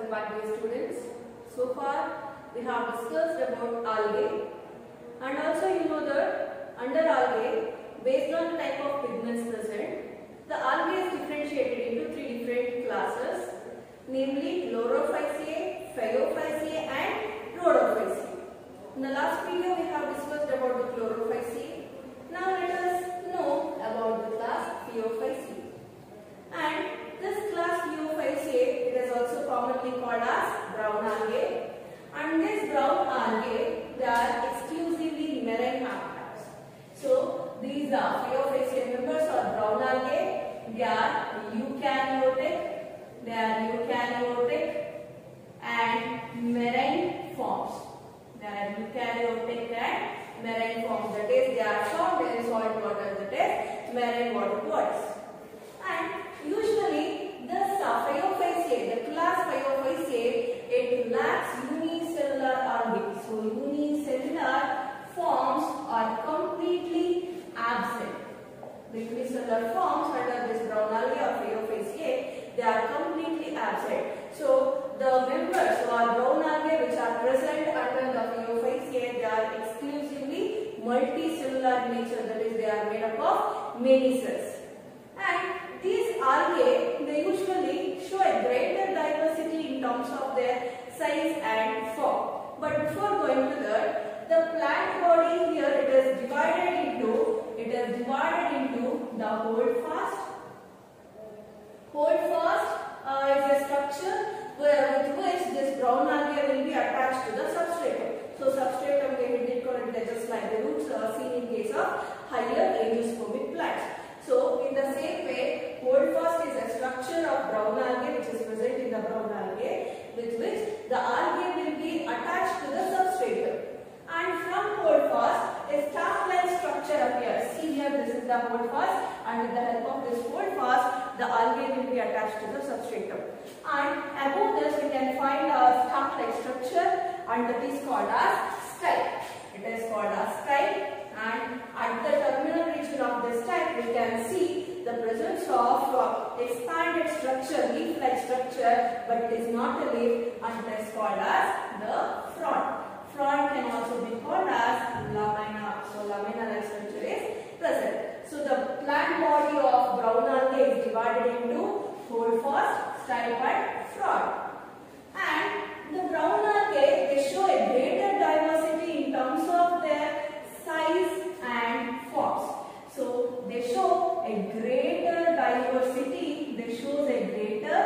Welcome back dear students. So far we have discussed about algae and also you know that under algae, based on the type of pigments present, the algae is differentiated into three different classes, namely Chlorophyceae, Phaeophyceae and Rhodophyceae. In the last video we have discussed about the Chlorophyceae. Now let us know about the class Phaeophyceae. And this class Phaeophyceae, it is also commonly called as brown algae. And this brown algae, they are exclusively marine habitats. So these are Phaeophyceae members are brown algae. They are eukaryotic, and marine forms. They are eukaryotic and marine forms. That is, they are found in salt water. That is, marine water bodies. And usually, this Phaeophyceae, the class Phaeophyceae, it lacks unicellular algae. So, unicellular forms are completely absent. The unicellular forms under this brown algae or Phaeophyceae, they are completely absent. So, the members who are brown algae which are present under the Phaeophyceae, they are exclusively multicellular nature. That is, they are made up of many cells. And these algae, they usually show a greater diversity in terms of their size and form. But before going to that, the plant body here, it is divided into the holdfast. Holdfast is a structure with which this brown algae will be attached to the substratum. So substratum they just like the roots seen in case of higher angiospermic plants. So in the same way, holdfast is a structure of brown algae which is present in the brown algae, with which the algae will be attached to the substratum. And from holdfast, a staff-like structure appears. See here, this is the holdfast, and with the help of this holdfast, the algae will be attached to the substratum. And above this, we can find a staff-like structure, and that is called as style. It is called as style. And at the terminal region of this style, we can see the presence of expanded structure, leaf-like structure, but it is not a leaf, and it is called as the frond. Frond can also be called as lamina. So, lamina-like structure is present. So, the plant body of brown algae is divided into holdfast, style, and frond. And the brown algae, they show a greater diversity in terms of their size and forms. So they show a greater diversity. They shows a greater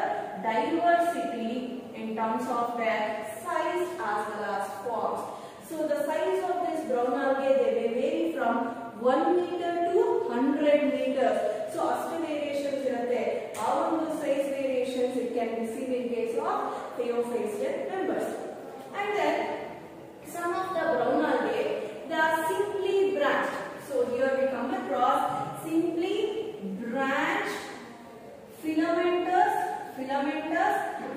diversity in terms of their size as well as forms. So the size of this brown algae, they may vary from 1 meter to 100 meters. So as to variations irutte, our size variations it can be seen in case of Phaeophyceae members. And then some of the brown algae, they are simply branched. So here we come across simply branched filamentous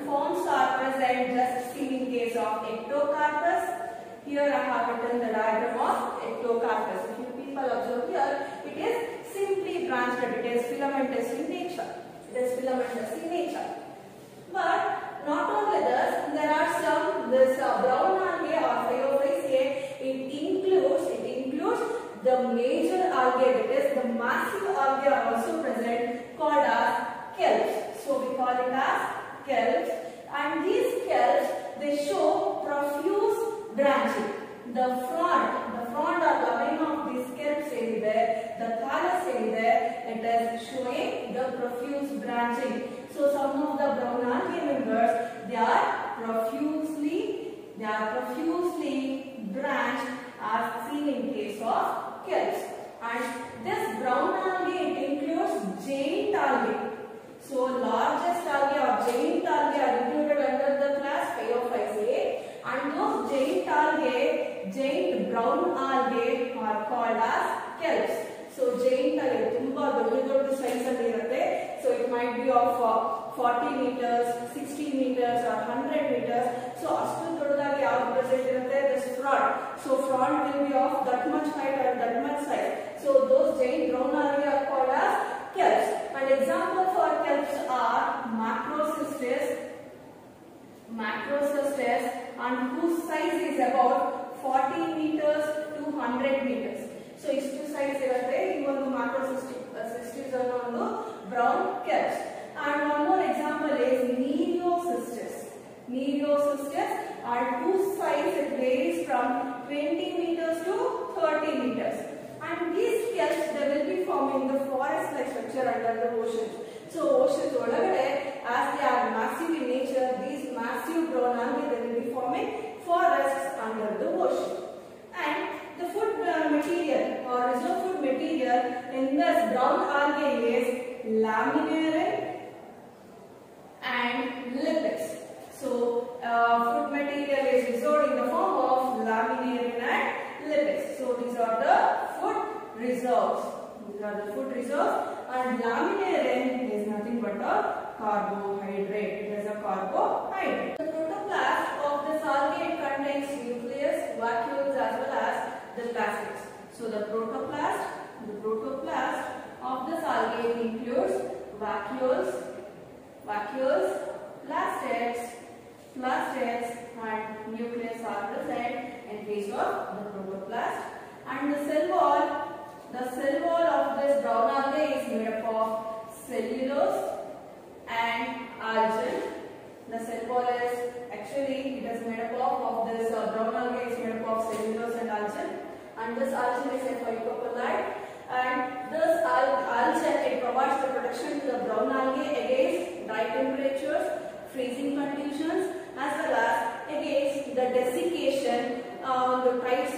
forms are present, just seen in case of Ectocarpus. Here I have written the diagram of Ectocarpus. If you people observe here, it is simply branched, it is filamentous in nature. But not only this, there are some brown algae or Phaeophyceae. It includes the major algae, that is the massive algae are also present, called as kelps. So we call it as kelps, and these kelps, they show profuse branching. The frond or lamina of these kelps is there, the thallus is there, it is showing the profuse branching. So some of the brown algae members, they are profusely branched as seen in case of kelps. And this brown algae, it includes giant algae. So largest algae or giant algae are included under the class Phaeophyceae, and those giant brown algae are called as kelps. So giant algae tumba doddu size alli irutte. So it might be of 40 meters, 60 meters or 100 meters. So astu doddaagi yavu present irutte, this frond. So frond will be of that much height or that much size. So those giant brown algae are called as kelps. And example for kelps are Macrocystis, macrocystis, and whose size is about 40 meters to 100 meters. So ಇಷ್ಟು size ಇರುತ್ತೆ ಈ ಒಂದು macrocystis ಅನ್ನೋ ಒಂದು brown cells. And one more example is Nereocystis. Nereocystis, and whose size it varies from 20 meters to 30 meters. And these cells they will be forming the forest-like structure under the oceans. So oceans ಒಳಗಡೆ as they are massive in nature, these massive brown algae they will be forming forests under the ocean. And the food material or reserve food material in this brown algae is laminarin and lipids. So food material is reserved in the form of laminarin and lipids. So these are the food reserves. These are the food reserves, and laminarin is nothing but a carbohydrate. It is a carbohydrate. The protoplast of this algae contains nucleus, vacuoles as well as the plastids. So the protoplast of this algae includes vacuoles, plastids, and nucleus are present in case of the protoplast. And the cell wall of this brown algae is made up of cellulose and algin. The cell wall is actually it is made up of this brown algae is made up of cellulose and algin. And this algin is a phycopolite, and this algin it provides the protection to the brown algae against dry temperatures, freezing conditions, as well as against the desiccation. The tides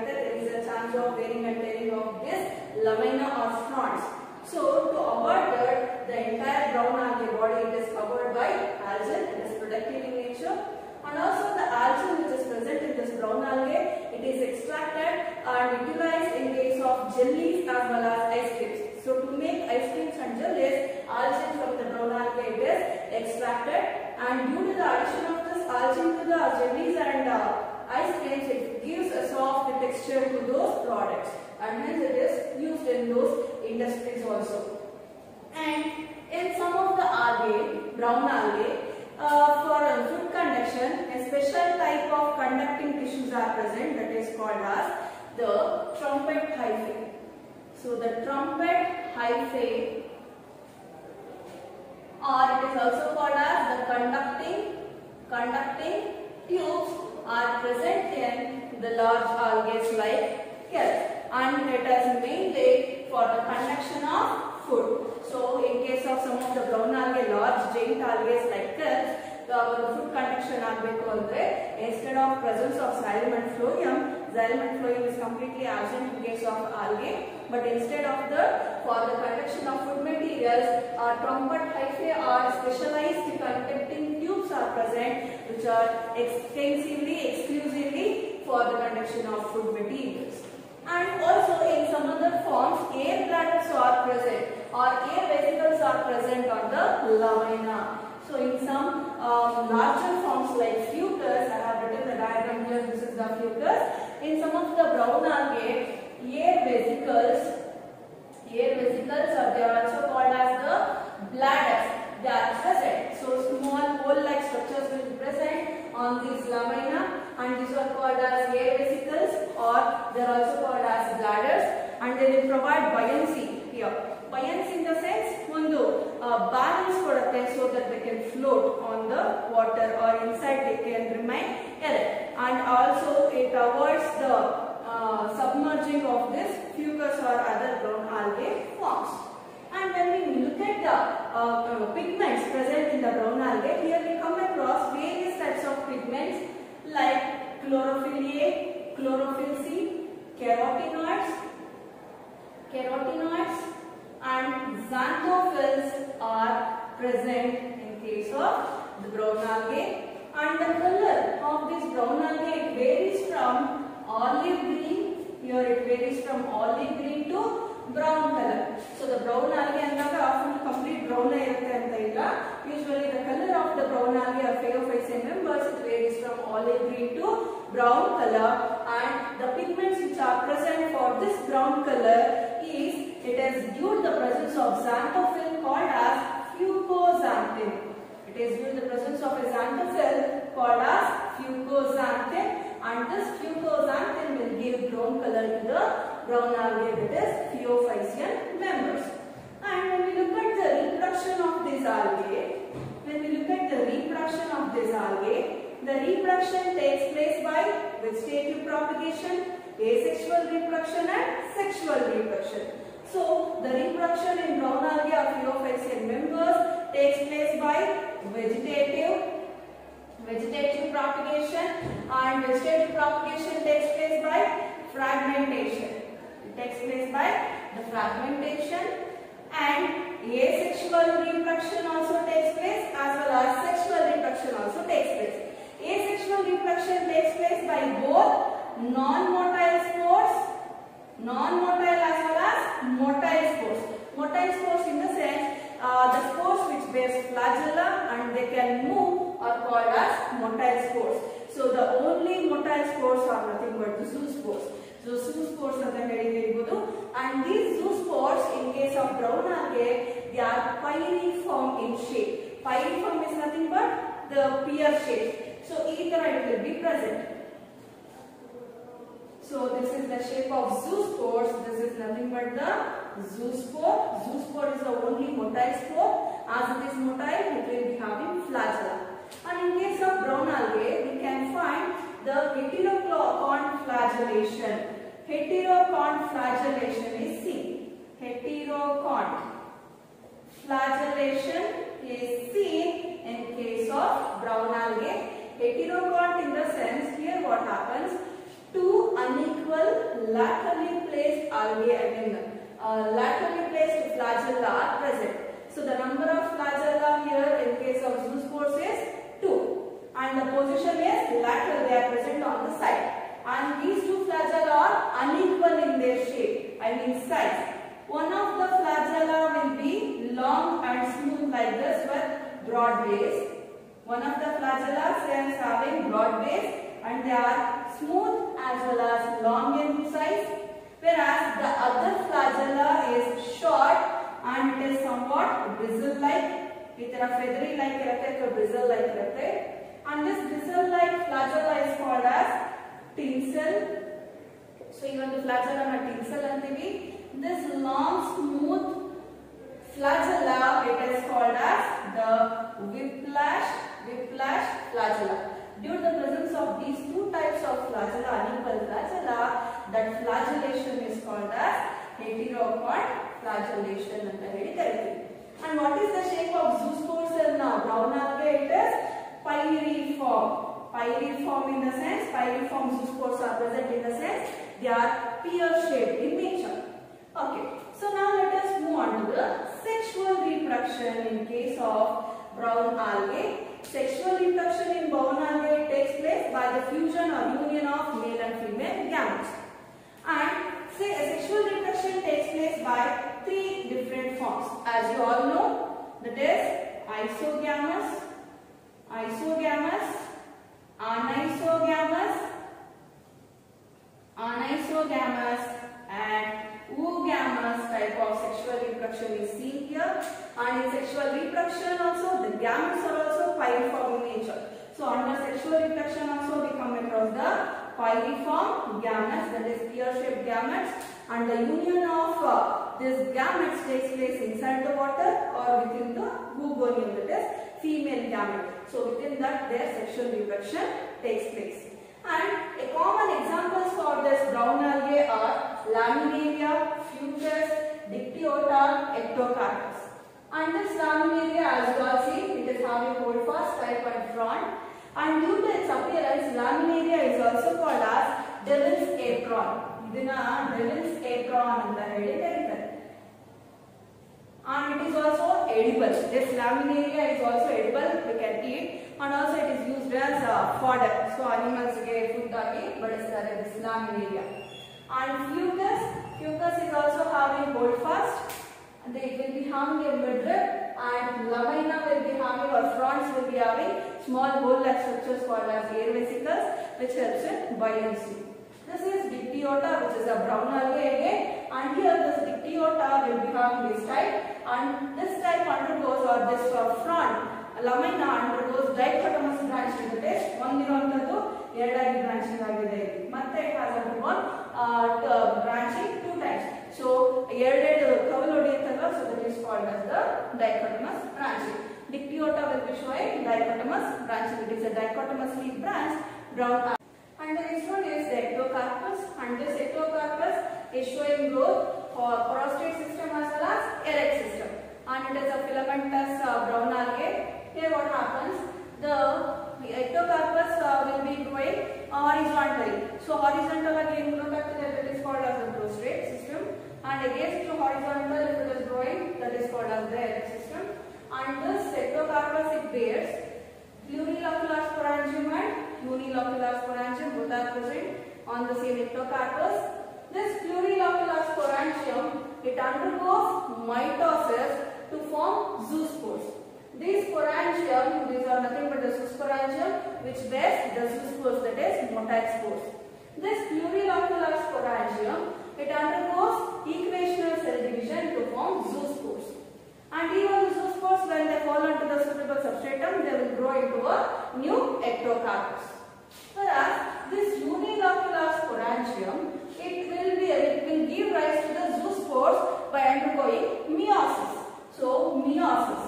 there is a chance of wearing and tearing of this lamina or fronds. So to avoid that, the entire brown algae body is covered by algin. It is protective in nature. And also the algin which is present in this brown algae, it is extracted and utilized in case of jellies as well as ice creams. So to make ice creams and jellies, algin from the brown algae is extracted, and due to the addition of this algin to the jellies and ice creams, it gives a soft texture to those products, and hence it is used in those industries also. And in some of the algae, brown algae, for food conduction, a special type of conducting tissues are present that is called as the trumpet hyphae. So the trumpet hyphae, or it is also called as the conducting tubes, are present in the large algae like kelp, and it is mainly for the conduction of food. So in case of some of the brown algae, large giant algae like kelp, the food conduction agbeku andre instead of presence of xylem and phloem is completely absent in case of algae, but instead of the for the conduction of food materials, trumpet hyphae or specialized conducting tubes are present, which are exclusively for the conduction of food materials. And also in some other forms, air bladders are present or air vesicles are present on the lamina. So in some larger forms like fucus, I have written the diagram here, this is the fucus. In some of the brown algae, air vesicles are they are also called as the bladders. They are present. So small hole-like structures will be present on these lamina, and these are called as air vesicles, or they are also called as bladders, and they will provide buoyancy here. Buoyancy in the sense balance kodutte so that they can float on the water, or inside they can remain erect, and also it avoids the submerging of this fucus or other brown algae forms. And when we look at the pigments present in the brown algae, here we come across various types of pigments like chlorophyll A, chlorophyll C, carotenoids, and xanthophylls are present in case of the brown algae. And the color of this brown algae, it varies from olive green, here it varies from olive green to brown color. So the brown algae andaga often complete brown irutte anta illa. Usually the color of the brown algae or phaeophysae members, it varies from olive green to brown color, and the pigments which are present for this brown color is it is due to the presence of xanthophyll called as fucoxanthin. It is due to the presence of a xanthophyll called as fucoxanthin, and this fucoxanthin will give brown color to the brown algae, that is Phaeophycean members. And when we look at the reproduction of this algae, the reproduction takes place by vegetative propagation, asexual reproduction and sexual reproduction. So the reproduction in brown algae or Phaeophycean members takes place by vegetative propagation, and vegetative propagation takes place by fragmentation. It takes place by the fragmentation, and asexual reproduction also takes place as well as sexual reproduction also takes place. Asexual reproduction takes place by both non-motile spores, non-motile as well as motile spores. Motile spores in the sense the spores which bears flagella and they can move are called as motile spores. So the only motile spores are nothing but the zoospores. So zoospores are the and these zoospores in case of brown algae, they are pyriform in shape. Pyriform is nothing but the pear shape. So either it will be present. So this is the shape of zoospores. This is nothing but the zoospore. Zoospore is the only motile spore. As it is motile, it will be having flagella. And in case of brown algae, we can find the heterocon flagellation. Heterocon flagellation is seen. Heterocon flagellation is seen in case of brown algae. Heterocont in the sense, here what happens, two unequal laterally placed algae, laterally placed flagella are present. So the number of flagella here in case of zoospores is 2, and the position is lateral, they are present on the side, and these two flagella are unequal in their shape, size. One of the flagella will be long and smooth like this with broad base. One of the flagella is having broad base and they are smooth as well as long in size, whereas the other flagella is short and it is somewhat bristle-like, with a feathery like bristle-like, and this bristle-like flagella is called as tinsel. So even the flagella na tinsel antivi. This long smooth flagella, it is called as the whiplash flagella. Due to the presence of these two types of flagella, unequal flagella, that flagellation is called as heterocont flagellation. And what is the shape of zoospores in brown algae? It is pyriform. Pyriform in the sense, pyriform zoospores are present in the sense they are pear-shaped in nature. Okay, so now let us move on to the sexual reproduction in case of brown algae. Sexual reproduction in brown algae takes place by the fusion or union of male and female gametes. And sexual reproduction takes place by 3 different forms. As you all know, that is isogamous, anisogamous and oogamous type of sexual reproduction is seen here. And in sexual reproduction also, the gametes are also pyriform in nature. So under sexual reproduction also we come across the pyriform gametes, that is pear-shaped gametes, and the union of these gametes takes place inside the water or within the oogonium, that is female gamete. So within that their sexual reproduction takes place. And a common examples for this brown algae are Laminaria, Fucus, Dictyota, Ectocarpus. And this Laminaria, as you all see, it is having holdfast type and frond. And due to its appearance, Laminaria is also called as devil's apron. Devil's apron and it is also edible. This Laminaria is also edible, we can eat, and also it is used as fodder. So animals get food but this Laminaria. And Fucus is also having holdfast, and it will be having a midrib, and Lamina will be having, or fronds will be having small hole-like structures called as air vesicles, which helps in buoyancy. This is Dictyota, which is a brown algae again, and here this Dictyota will be having this type, and this type undergoes, or this frond lamina undergoes dichotomous branching. That is ಒಂದಿರುವಂತದ್ದು ಎರಡಾಗಿ branching ಆಗಿದೆ. ಮತ್ತೆ it has undergone branching 2 times. So ಎರಡೆರಡು ಕವಲು ಹೊಡೆಯುತ್ತಲ್ವಾ, so that is called as the dichotomous branching. Dictyota will be showing dichotomous branching. It is a dichotomously branched brown. And the next one is the ectocarpus, and this ectocarpus is showing growth for prostate system as well as erect system, and it is a filamentous brown algae. Here what happens, the ectocarpus will be growing horizontally. So horizontal again that is called as the prostate system, and against the horizontal if it is growing, that is called as the erect system. And this ectocarpus, it bears plurilocular sporangium and unilocular sporangium, both are present on the same ectocarpus. This plurilocular sporangium, it undergoes mitosis to form zoospores. These sporangium, these are nothing but the zoosporangium which bears the zoospores, that is motile spores. This plurilocular sporangium, it undergoes equational cell division to form zoospores. And even the zoospores, when they fall onto the suitable substratum, they will grow into a new ectocarpus. Whereas this unilocular sporangium, it will give rise to the zoospores by undergoing meiosis. So meiosis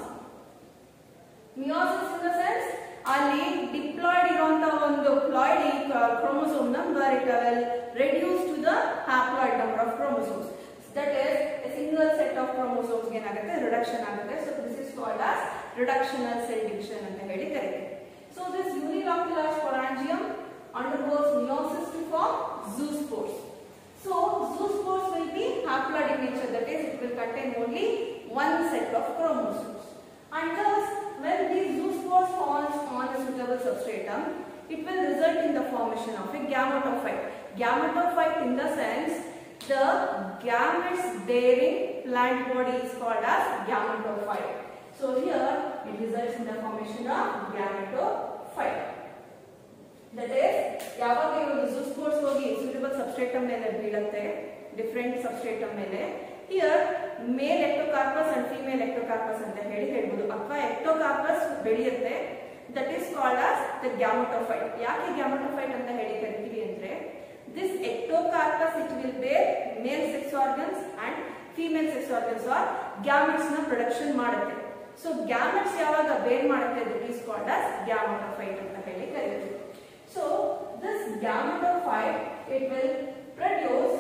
in the sense, ಅಲ್ಲಿ diploid ಇರುವಂತ ಒಂದು ploid chromosome number, it will reduce to the haploid number of chromosomes. That is, a single set of chromosomes ಏನಾಗುತ್ತೆ, reduction ಆಗುತ್ತೆ. So this is called as reductional cell division ಅಂತ ಹೇಳಿ ಕರೀತೀವಿ. So this unilocular sporangium undergoes meiosis to form zoospores. So zoospores will be haploid in nature, that is, it will contain only one set of chromosomes. And thus, when these zoospores falls on a suitable substratum, it will result in the formation of a gametophyte. Gametophyte in the sense, the gametes bearing plant body is called as gametophyte. So here it results in the formation of gametophyte. That is, ಯಾವಾಗ ಇವರು zoospores ಹೋಗಿ suitable substratum ಮೇಲೆ ಬೀಳುತ್ತೆ, different substratum ಮೇಲೆ, here male ectocarpus and female ectocarpus ಅಂತ ಹೇಳಿ ಹೇಳ್ಬೋದು. ಅಥವಾ ectocarpus ಬೆಳೆಯುತ್ತೆ, that is called as the gametophyte. ಯಾಕೆ gametophyte ಅಂತ ಹೇಳಿ ಕರಿತೀವಿ ಅಂದ್ರೆ, this ectocarpus, it will bear male sex organs and female sex organs or gametes na production ಮಾಡುತ್ತೆ. So gametes ಯಾವಾಗ bear ಮಾಡುತ್ತೆ, that is called as gametophyte ಅಂತ ಹೇಳಿ ಕರೀತೀವಿ. So this gametophyte, it will produce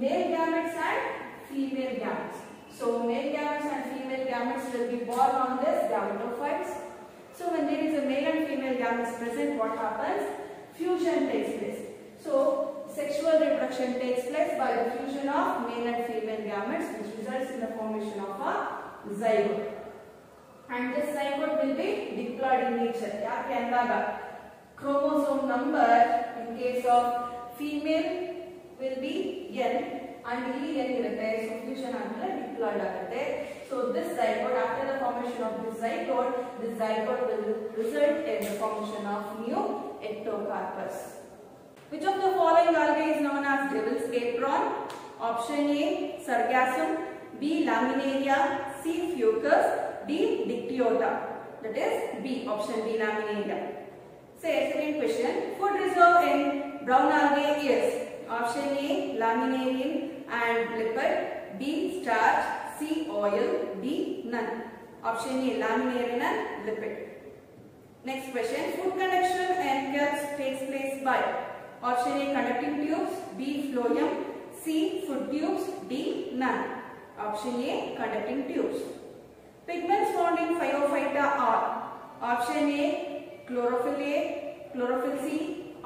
male gametes and female gametes. So male gametes and female gametes will be born on this gametophytes. So when there is a male and female gametes present, what happens? Fusion takes place. So sexual reproduction takes place by the fusion of male and female gametes, which results in the formation of a zygote. And this zygote will be diploid in nature. ಯಾಕೆ ಅಂದಾಗ chromosome number in case of female will be n, and ಇಲ್ಲಿ n ಇರುತ್ತೆ, so fusion ಆದ್ಮೇಲೆ diploid ಆಗುತ್ತೆ. So this zygote, after the formation of this zygote will result in the formation of new ectocarpus. Which of the following algae is known as devil's apron? Option A, sargassum, B, laminaria, C, fucus, D, dictyota. That is B, option B, laminaria. Say, second question, food reserve in brown algae is option A, laminarian and lipid, B, starch, C, oil, D, none. Option A, laminarian and lipid. Next question, food conduction in kelps takes place by option A, conducting tubes, B, phloem, C, food tubes, D, none. Option A, conducting tubes. Pigments found in Phaeophyta are option A, chlorophyll A, chlorophyll C,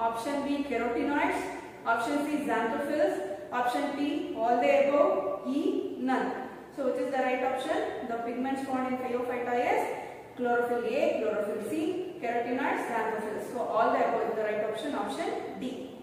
option B, carotenoids, option C, xanthophylls, option D, all the above, E, none. So which is the right option? The pigments found in Phaeophyta is chlorophyll A, chlorophyll C, carotenoids, xanthophylls. So all the above is the right option, option D.